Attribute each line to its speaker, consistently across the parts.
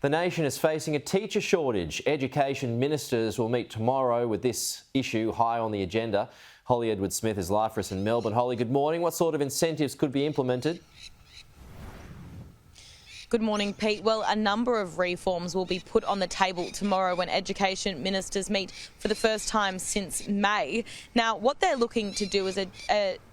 Speaker 1: The nation is facing a teacher shortage. Education ministers will meet tomorrow with this issue high on the agenda. Holly Edwards-Smith is live for us in Melbourne. Holly, good morning. What sort of incentives could be implemented?
Speaker 2: Good morning, Pete. Well, a number of reforms will be put on the table tomorrow when education ministers meet for the first time since May. Now, what they're looking to do is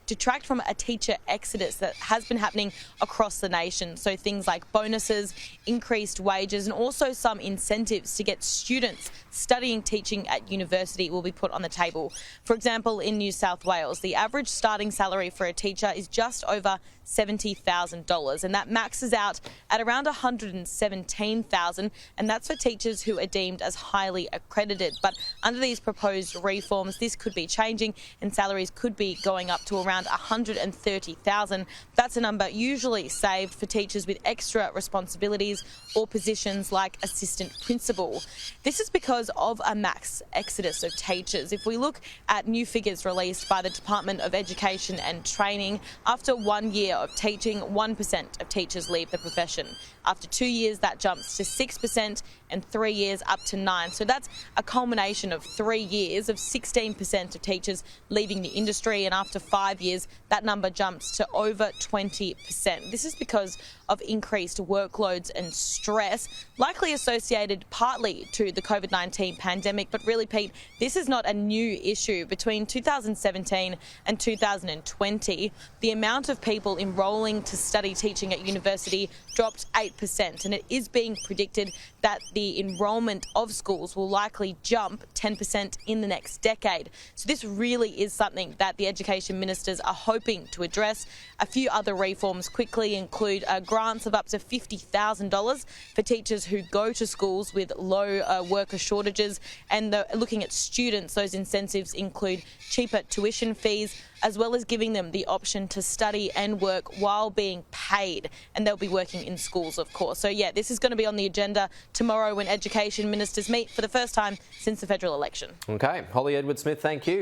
Speaker 2: detract from a teacher exodus that has been happening across the nation. So things like bonuses, increased wages, and also some incentives to get students studying teaching at university will be put on the table. For example, in New South Wales, the average starting salary for a teacher is just over $70,000, and that maxes out at around $117,000, and that's for teachers who are deemed as highly accredited. But under these proposed reforms, this could be changing and salaries could be going up to around $130,000. That's a number usually saved for teachers with extra responsibilities or positions like assistant principal. This is because of a mass exodus of teachers. If we look at new figures released by the Department of Education and Training, after 1 year of teaching, 1% of teachers leave the profession. After 2 years, that jumps to 6%, and 3 years up to 9%. So that's a culmination of 3 years of 16% of teachers leaving the industry, and after 5 years, that number jumps to over 20%. This is because of increased workloads and stress, likely associated partly to the COVID-19 pandemic. But really, Pete, this is not a new issue. Between 2017 and 2020, the amount of people enrolling to study teaching at university dropped 8%, and it is being predicted that the enrolment of schools will likely jump 10% in the next decade. So this really is something that the education ministers are hoping to address. A few other reforms quickly include grants of up to $50,000 for teachers who go to schools with low worker shortages, and looking at students, those incentives include cheaper tuition fees, as well as giving them the option to study and work while being paid, and they'll be working in schools, of course. So yeah, this is going to be on the agenda tomorrow when education ministers meet for the first time since the federal election.
Speaker 1: Okay, Holly Edwards-Smith, thank you.